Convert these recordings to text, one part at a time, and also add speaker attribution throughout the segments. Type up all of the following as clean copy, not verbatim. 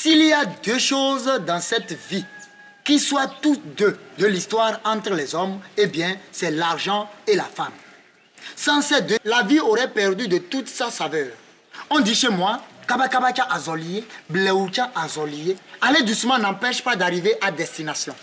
Speaker 1: S'il y a deux choses dans cette vie qui soient toutes deux de l'histoire entre les hommes, eh bien, c'est l'argent et la femme. Sans ces deux, la vie aurait perdu de toute sa saveur. On dit chez moi, Kabakabacha azolié, Bleucha azolié. Aller doucement n'empêche pas d'arriver à destination.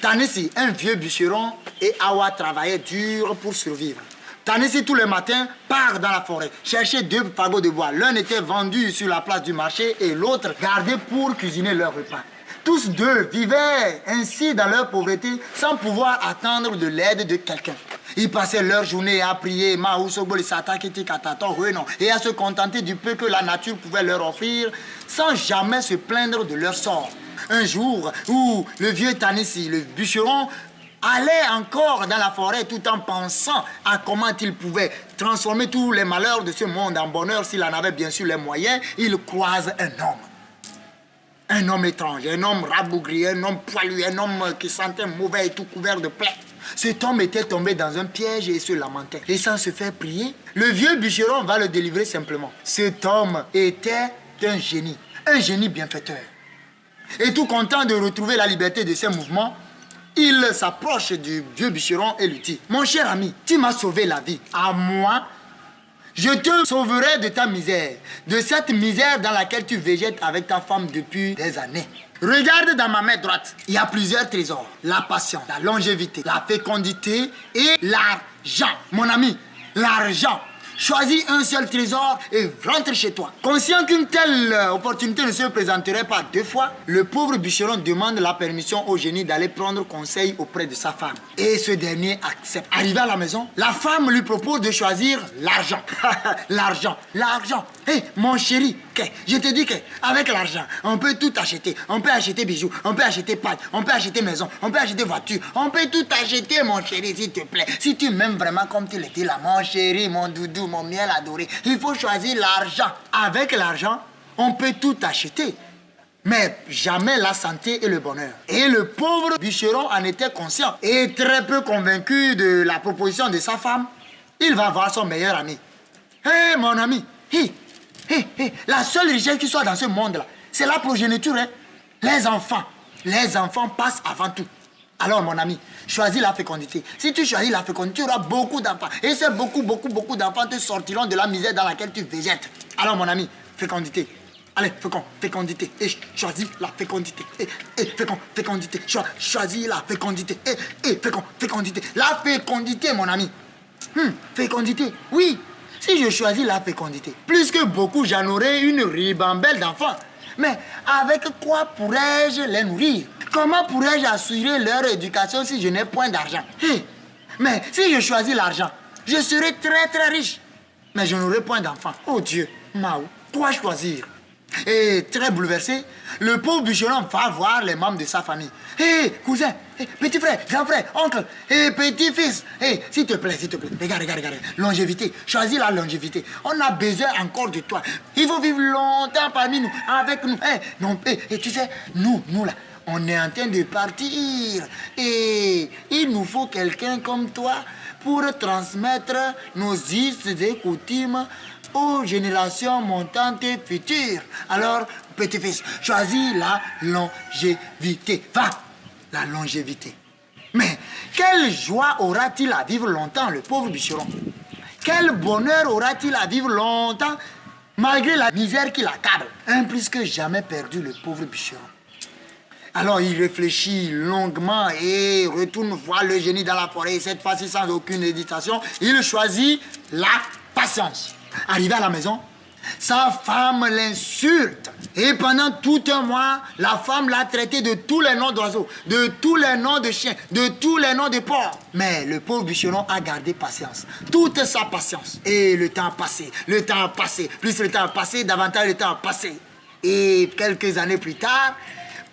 Speaker 1: Tanessi, un vieux bûcheron, et Awa travaillait dur pour survivre. Tanessi, tous les matins, part dans la forêt, chercher deux fagots de bois. L'un était vendu sur la place du marché et l'autre gardé pour cuisiner leur repas. Tous deux vivaient ainsi dans leur pauvreté sans pouvoir attendre de l'aide de quelqu'un. Ils passaient leur journée à prier et à se contenter du peu que la nature pouvait leur offrir sans jamais se plaindre de leur sort. Un jour où le vieux Tanessi, le bûcheron, allait encore dans la forêt tout en pensant à comment il pouvait transformer tous les malheurs de ce monde en bonheur s'il en avait bien sûr les moyens, il croise un homme. Un homme étrange, un homme rabougri, un homme poilu, un homme qui sentait mauvais et tout couvert de plaies. Cet homme était tombé dans un piège et se lamentait. Et sans se faire prier, le vieux bûcheron va le délivrer simplement. Cet homme était un génie bienfaiteur. Et tout content de retrouver la liberté de ses mouvements, il s'approche du vieux bûcheron et lui dit: mon cher ami, tu m'as sauvé la vie. À moi, je te sauverai de ta misère, de cette misère dans laquelle tu végètes avec ta femme depuis des années. Regarde dans ma main droite, il y a plusieurs trésors. La patience, la longévité, la fécondité et l'argent. Mon ami, l'argent. Choisis un seul trésor et rentre chez toi. Conscient qu'une telle opportunité ne se présenterait pas deux fois, le pauvre bûcheron demande la permission au génie d'aller prendre conseil auprès de sa femme. Et ce dernier accepte. Arrivé à la maison, la femme lui propose de choisir l'argent. L'argent. Hé, mon chéri, je te dis qu'avec l'argent, on peut tout acheter. On peut acheter bijoux, on peut acheter pâtes, on peut acheter maison, on peut acheter voiture, on peut tout acheter, mon chéri, s'il te plaît. Si tu m'aimes vraiment comme tu le dis là, mon chéri, mon doudou, mon miel adoré, il faut choisir l'argent. Avec l'argent, on peut tout acheter, mais jamais la santé et le bonheur. Et le pauvre bûcheron en était conscient et très peu convaincu de la proposition de sa femme. Il va voir son meilleur ami. Hé, mon ami, la seule richesse qui soit dans ce monde-là, c'est la progéniture. Hein? Les enfants passent avant tout. Alors, mon ami, choisis la fécondité. Si tu choisis la fécondité, tu auras beaucoup d'enfants. Et ces beaucoup d'enfants te sortiront de la misère dans laquelle tu végètes. Alors, mon ami, fécondité. Allez, fécondité. Et choisis la fécondité. Fécondité. Choisis la fécondité. Fécondité. La fécondité, mon ami. Fécondité, oui. Si je choisis la fécondité, plus que beaucoup, j'en aurai une ribambelle d'enfants. Mais avec quoi pourrais-je les nourrir? Comment pourrais-je assurer leur éducation si je n'ai point d'argent? Mais si je choisis l'argent, je serai très riche. Mais je n'aurai point d'enfants. Oh Dieu, Mao, quoi choisir? Et très bouleversé, le pauvre bûcheron va voir les membres de sa famille. Cousin, petit frère, grand frère, oncle, petit-fils, s'il te plaît, regarde. Longévité, choisis la longévité. On a besoin encore de toi. Il faut vivre longtemps parmi nous, avec nous. Et tu sais, nous là, on est en train de partir. Et il nous faut quelqu'un comme toi pour transmettre nos us et coutumes aux générations montantes et futures. Alors, petit-fils, choisis la longévité. Va, la longévité. Mais quelle joie aura-t-il à vivre longtemps, le pauvre bûcheron? Quel bonheur aura-t-il à vivre longtemps, malgré la misère qui l'accable? Plus que jamais perdu, le pauvre bûcheron. Alors il réfléchit longuement et retourne voir le génie dans la forêt. Cette fois-ci, sans aucune hésitation, il choisit la patience. Arrivé à la maison, sa femme l'insulte. Et pendant tout un mois, la femme l'a traité de tous les noms d'oiseaux, de tous les noms de chiens, de tous les noms de porcs. Mais le pauvre bûcheron a gardé patience, toute sa patience. Et le temps a passé, plus le temps a passé, davantage le temps a passé. Et quelques années plus tard,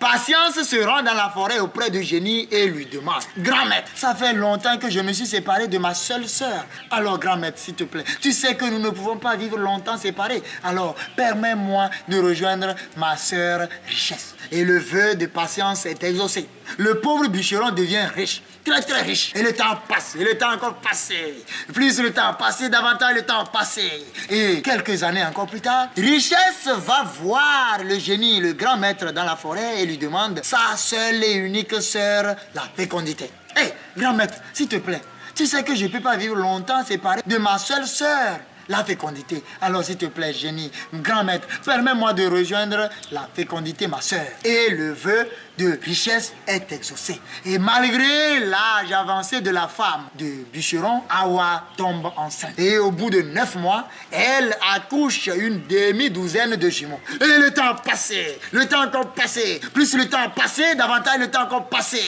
Speaker 1: Patience se rend dans la forêt auprès du génie et lui demande: grand maître, ça fait longtemps que je me suis séparé de ma seule sœur. Alors, grand maître, s'il te plaît, tu sais que nous ne pouvons pas vivre longtemps séparés. Alors, permets-moi de rejoindre ma sœur Richesse. Et le vœu de Patience est exaucé. Le pauvre bûcheron devient riche, très très riche. Et le temps passe, et le temps encore passé. Plus le temps passé, davantage le temps passé. Et quelques années encore plus tard, Richesse va voir le génie, le grand maître dans la forêt et lui demande sa seule et unique sœur, la fécondité. Hé, grand maître, s'il te plaît, tu sais que je ne peux pas vivre longtemps séparé de ma seule sœur, la fécondité. Alors, s'il te plaît, génie, grand maître, permets-moi de rejoindre la fécondité, ma sœur. Et le vœu de Richesse est exaucé. Et malgré l'âge avancé de la femme de bûcheron, Awa tombe enceinte. Et au bout de 9 mois, elle accouche une demi-douzaine de jumeaux. Et le temps passé, le temps encore passé. Plus le temps passé, davantage le temps encore passé.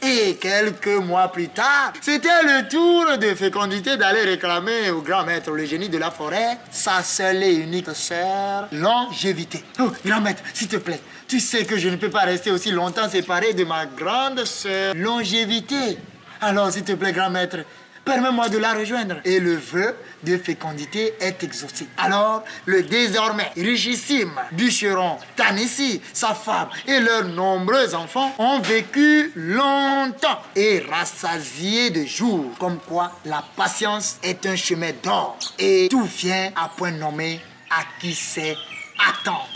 Speaker 1: Et quelques mois plus tard, c'était le tour de fécondité d'aller réclamer au grand maître, le génie de la forêt, sa seule et unique sœur, longévité. Oh, grand maître, s'il te plaît, tu sais que je ne peux pas rester aussi longtemps séparé de ma grande sœur, longévité. Alors, s'il te plaît, grand maître, permets-moi de la rejoindre. Et le vœu de fécondité est exaucé. Alors, le désormais richissime bûcheron Tanissi, sa femme et leurs nombreux enfants ont vécu longtemps et rassasiés de jours. Comme quoi, la patience est un chemin d'or et tout vient à point nommé à qui sait attendre.